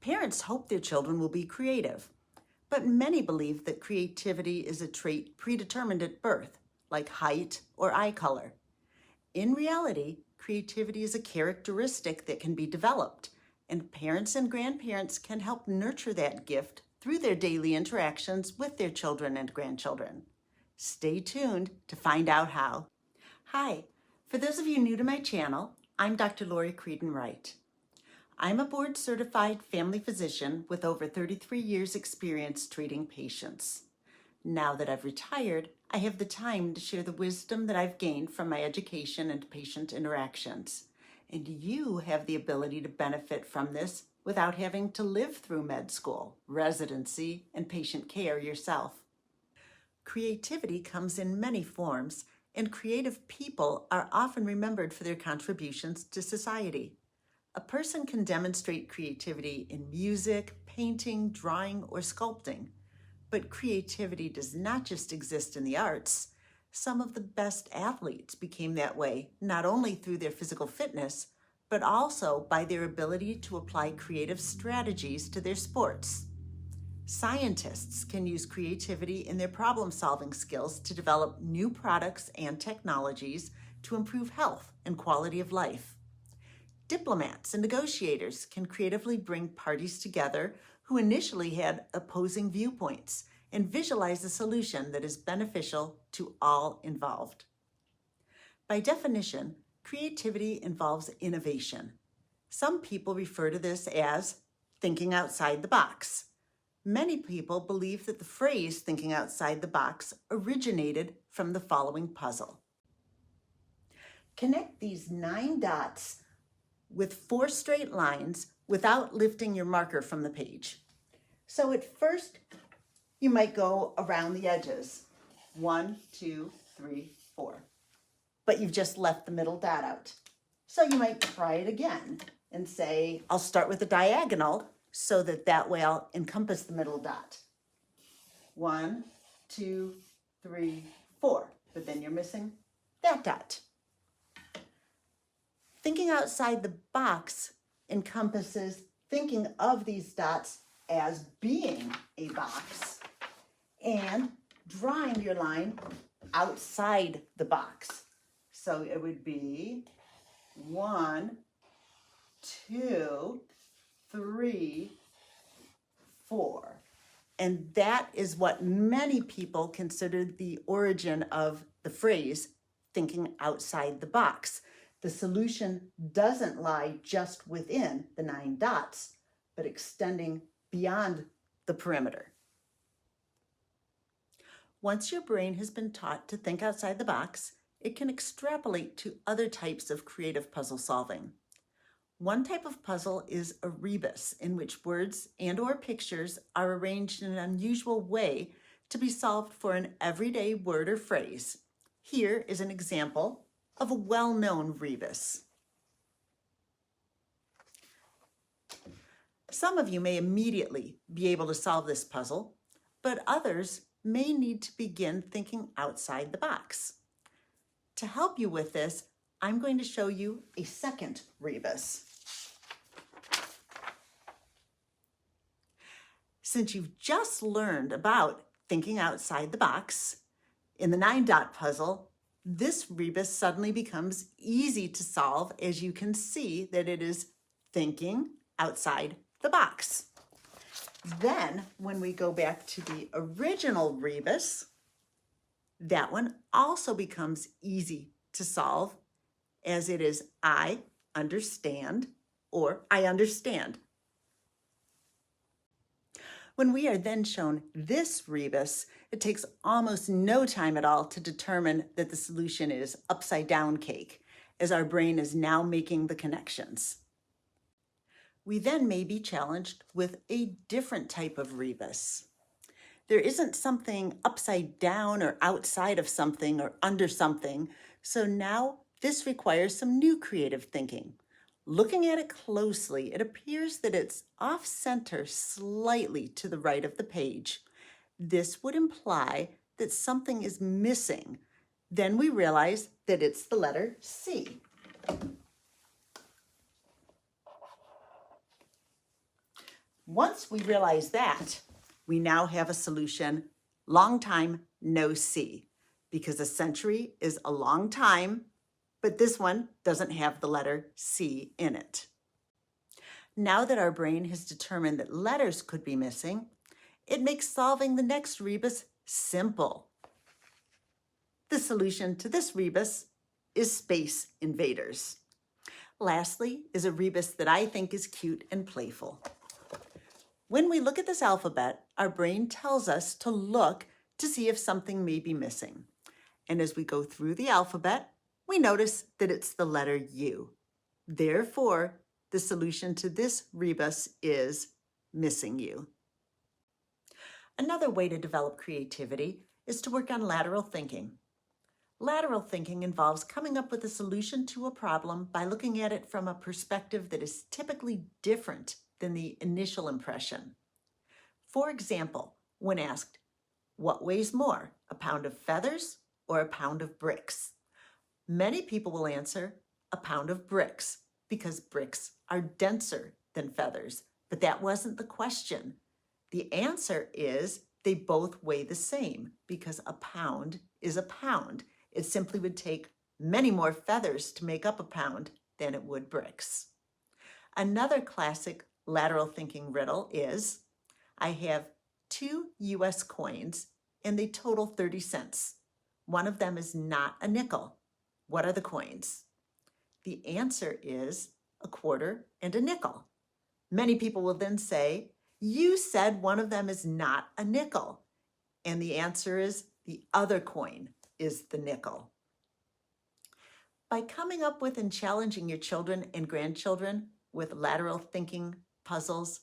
Parents hope their children will be creative, but many believe that creativity is a trait predetermined at birth, like height or eye color. In reality, creativity is a characteristic that can be developed, and parents and grandparents can help nurture that gift through their daily interactions with their children and grandchildren. Stay tuned to find out how. Hi, for those of you new to my channel, I'm Dr. Creadon Wright. I'm a board-certified family physician with over 33 years' experience treating patients. Now that I've retired, I have the time to share the wisdom that I've gained from my education and patient interactions. And you have the ability to benefit from this without having to live through med school, residency, and patient care yourself. Creativity comes in many forms, and creative people are often remembered for their contributions to society. A person can demonstrate creativity in music, painting, drawing, or sculpting. But creativity does not just exist in the arts. Some of the best athletes became that way, not only through their physical fitness, but also by their ability to apply creative strategies to their sports. Scientists can use creativity in their problem-solving skills to develop new products and technologies to improve health and quality of life. Diplomats and negotiators can creatively bring parties together who initially had opposing viewpoints and visualize a solution that is beneficial to all involved. By definition, creativity involves innovation. Some people refer to this as thinking outside the box. Many people believe that the phrase thinking outside the box originated from the following puzzle. Connect these 9 dots with 4 straight lines without lifting your marker from the page. So at first, you might go around the edges. 1, 2, 3, 4. But you've just left the middle dot out. So you might try it again and say, I'll start with a diagonal so that way I'll encompass the middle dot. 1, 2, 3, 4. But then you're missing that dot. Thinking outside the box encompasses thinking of these dots as being a box and drawing your line outside the box. So it would be 1, 2, 3, 4. And that is what many people consider the origin of the phrase thinking outside the box. The solution doesn't lie just within the 9 dots, but extending beyond the perimeter. Once your brain has been taught to think outside the box, it can extrapolate to other types of creative puzzle solving. One type of puzzle is a rebus, in which words and/or pictures are arranged in an unusual way to be solved for an everyday word or phrase. Here is an example of a well-known rebus. Some of you may immediately be able to solve this puzzle, but others may need to begin thinking outside the box. To help you with this, I'm going to show you a second rebus. Since you've just learned about thinking outside the box in the 9-dot puzzle, this rebus suddenly becomes easy to solve as you can see that it is thinking outside the box. Then, when we go back to the original rebus, that one also becomes easy to solve as it is I understand or I understand. When we are then shown this rebus, it takes almost no time at all to determine that the solution is upside down cake, as our brain is now making the connections. We then may be challenged with a different type of rebus. There isn't something upside down or outside of something or under something, so now this requires some new creative thinking. Looking at it closely, it appears that it's off-center slightly to the right of the page. This would imply that something is missing. Then we realize that it's the letter C. Once we realize that, we now have a solution, long time, no see, because a century is a long time, but this one doesn't have the letter C in it. Now that our brain has determined that letters could be missing, it makes solving the next rebus simple. The solution to this rebus is Space Invaders. Lastly is a rebus that I think is cute and playful. When we look at this alphabet, our brain tells us to look to see if something may be missing. And as we go through the alphabet, we notice that it's the letter U. Therefore, the solution to this rebus is missing U. Another way to develop creativity is to work on lateral thinking. Lateral thinking involves coming up with a solution to a problem by looking at it from a perspective that is typically different than the initial impression. For example, when asked, what weighs more, a pound of feathers or a pound of bricks? Many people will answer a pound of bricks because bricks are denser than feathers, but that wasn't the question. The answer is they both weigh the same because a pound is a pound. It simply would take many more feathers to make up a pound than it would bricks. Another classic lateral thinking riddle is, I have 2 US coins and they total 30 cents. One of them is not a nickel. What are the coins? The answer is a quarter and a nickel. Many people will then say, you said one of them is not a nickel. And the answer is the other coin is the nickel. By coming up with and challenging your children and grandchildren with lateral thinking puzzles,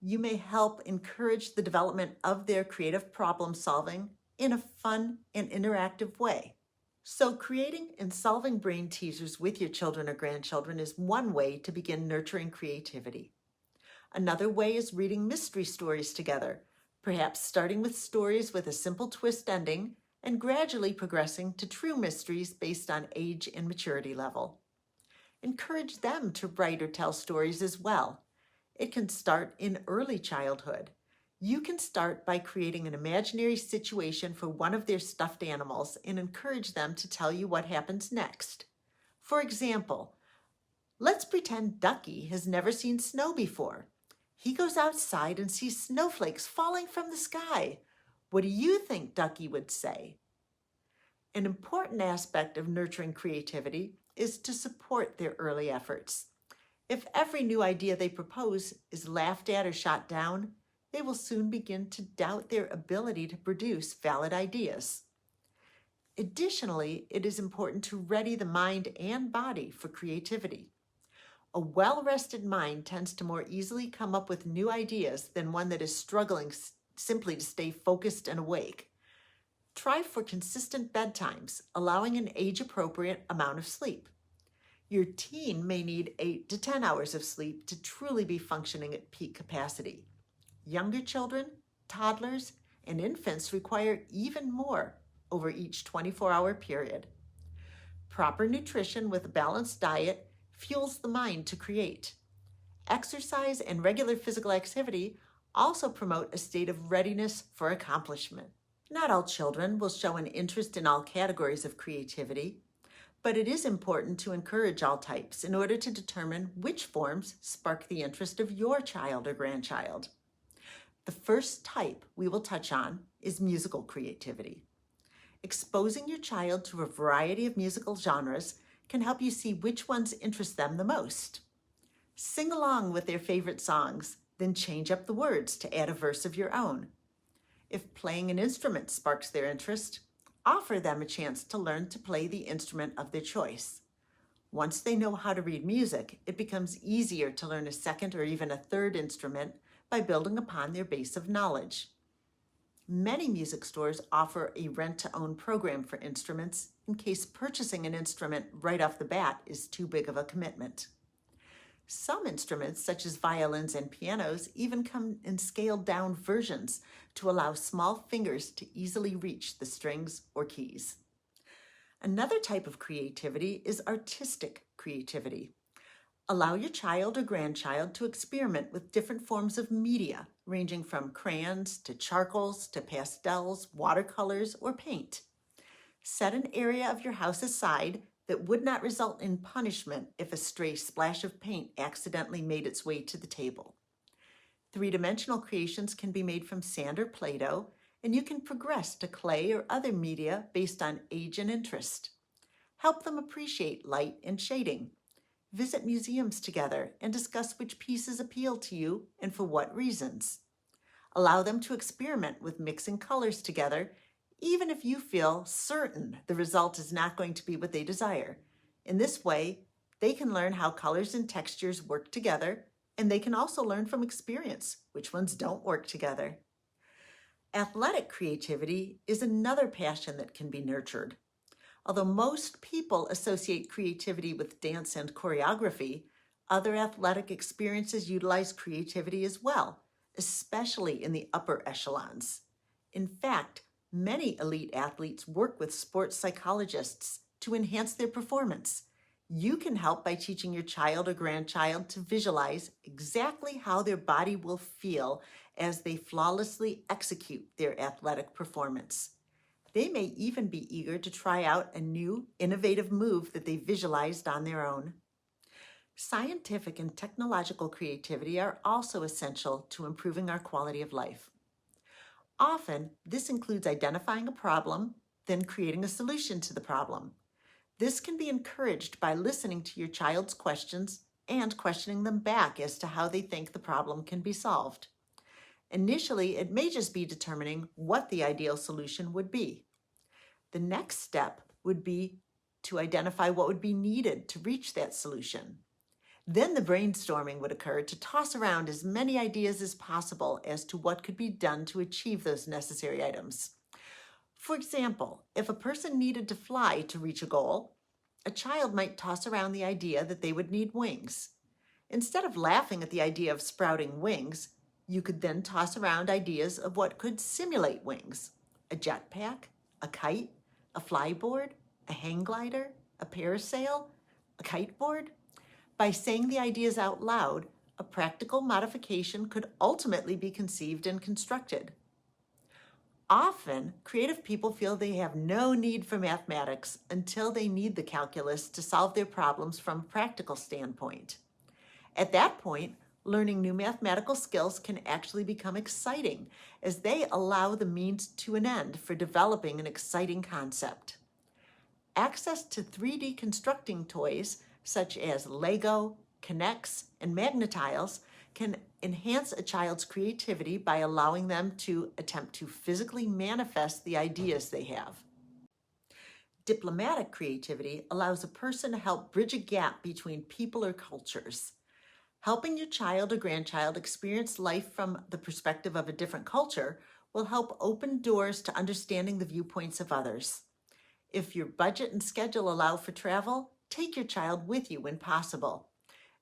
you may help encourage the development of their creative problem solving in a fun and interactive way. So creating and solving brain teasers with your children or grandchildren is one way to begin nurturing creativity. Another way is reading mystery stories together, perhaps starting with stories with a simple twist ending and gradually progressing to true mysteries based on age and maturity level. Encourage them to write or tell stories as well. It can start in early childhood. You can start by creating an imaginary situation for one of their stuffed animals and encourage them to tell you what happens next. For example, let's pretend Ducky has never seen snow before. He goes outside and sees snowflakes falling from the sky. What do you think Ducky would say? An important aspect of nurturing creativity is to support their early efforts. If every new idea they propose is laughed at or shot down, they will soon begin to doubt their ability to produce valid ideas. Additionally, it is important to ready the mind and body for creativity. A well-rested mind tends to more easily come up with new ideas than one that is struggling simply to stay focused and awake. Try for consistent bedtimes, allowing an age-appropriate amount of sleep. Your teen may need 8 to 10 hours of sleep to truly be functioning at peak capacity. Younger children, toddlers, and infants require even more over each 24-hour period. Proper nutrition with a balanced diet fuels the mind to create. Exercise and regular physical activity also promote a state of readiness for accomplishment. Not all children will show an interest in all categories of creativity, but it is important to encourage all types in order to determine which forms spark the interest of your child or grandchild. The first type we will touch on is musical creativity. Exposing your child to a variety of musical genres can help you see which ones interest them the most. Sing along with their favorite songs, then change up the words to add a verse of your own. If playing an instrument sparks their interest, offer them a chance to learn to play the instrument of their choice. Once they know how to read music, it becomes easier to learn a second or even a third instrument by building upon their base of knowledge. Many music stores offer a rent-to-own program for instruments in case purchasing an instrument right off the bat is too big of a commitment. Some instruments, such as violins and pianos, even come in scaled-down versions to allow small fingers to easily reach the strings or keys. Another type of creativity is artistic creativity. Allow your child or grandchild to experiment with different forms of media, ranging from crayons to charcoals to pastels, watercolors, or paint. Set an area of your house aside that would not result in punishment if a stray splash of paint accidentally made its way to the table. Three-dimensional creations can be made from sand or Play-Doh, and you can progress to clay or other media based on age and interest. Help them appreciate light and shading. Visit museums together and discuss which pieces appeal to you and for what reasons. Allow them to experiment with mixing colors together, even if you feel certain the result is not going to be what they desire. In this way, they can learn how colors and textures work together, and they can also learn from experience which ones don't work together. Athletic creativity is another passion that can be nurtured. Although most people associate creativity with dance and choreography, other athletic experiences utilize creativity as well, especially in the upper echelons. In fact, many elite athletes work with sports psychologists to enhance their performance. You can help by teaching your child or grandchild to visualize exactly how their body will feel as they flawlessly execute their athletic performance. They may even be eager to try out a new, innovative move that they visualized on their own. Scientific and technological creativity are also essential to improving our quality of life. Often, this includes identifying a problem, then creating a solution to the problem. This can be encouraged by listening to your child's questions and questioning them back as to how they think the problem can be solved. Initially, it may just be determining what the ideal solution would be. The next step would be to identify what would be needed to reach that solution. Then the brainstorming would occur to toss around as many ideas as possible as to what could be done to achieve those necessary items. For example, if a person needed to fly to reach a goal, a child might toss around the idea that they would need wings. Instead of laughing at the idea of sprouting wings, you could then toss around ideas of what could simulate wings: a jetpack, a kite, a flyboard, a hang glider, a parasail, a kiteboard. By saying the ideas out loud, a practical modification could ultimately be conceived and constructed. Often, creative people feel they have no need for mathematics until they need the calculus to solve their problems from a practical standpoint. At that point, learning new mathematical skills can actually become exciting as they allow the means to an end for developing an exciting concept. Access to 3D constructing toys such as Lego, K'NEX, and Magnetiles can enhance a child's creativity by allowing them to attempt to physically manifest the ideas they have. Diplomatic creativity allows a person to help bridge a gap between people or cultures. Helping your child or grandchild experience life from the perspective of a different culture will help open doors to understanding the viewpoints of others. If your budget and schedule allow for travel, take your child with you when possible.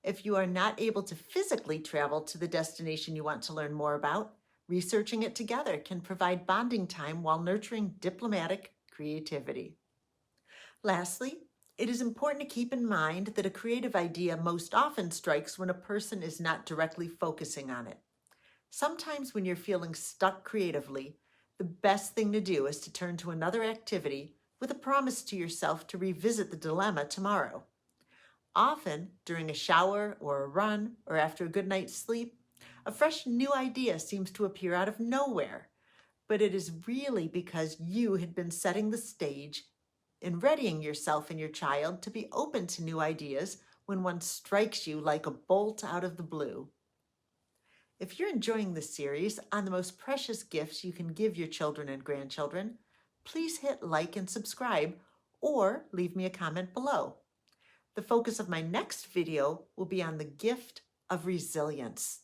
If you are not able to physically travel to the destination you want to learn more about, researching it together can provide bonding time while nurturing diplomatic creativity. Lastly, it is important to keep in mind that a creative idea most often strikes when a person is not directly focusing on it. Sometimes when you're feeling stuck creatively, the best thing to do is to turn to another activity with a promise to yourself to revisit the dilemma tomorrow. Often, during a shower or a run or after a good night's sleep, a fresh new idea seems to appear out of nowhere, but it is really because you had been setting the stage in readying yourself and your child to be open to new ideas when one strikes you like a bolt out of the blue. If you're enjoying this series on the most precious gifts you can give your children and grandchildren, please hit like and subscribe or leave me a comment below. The focus of my next video will be on the gift of resilience.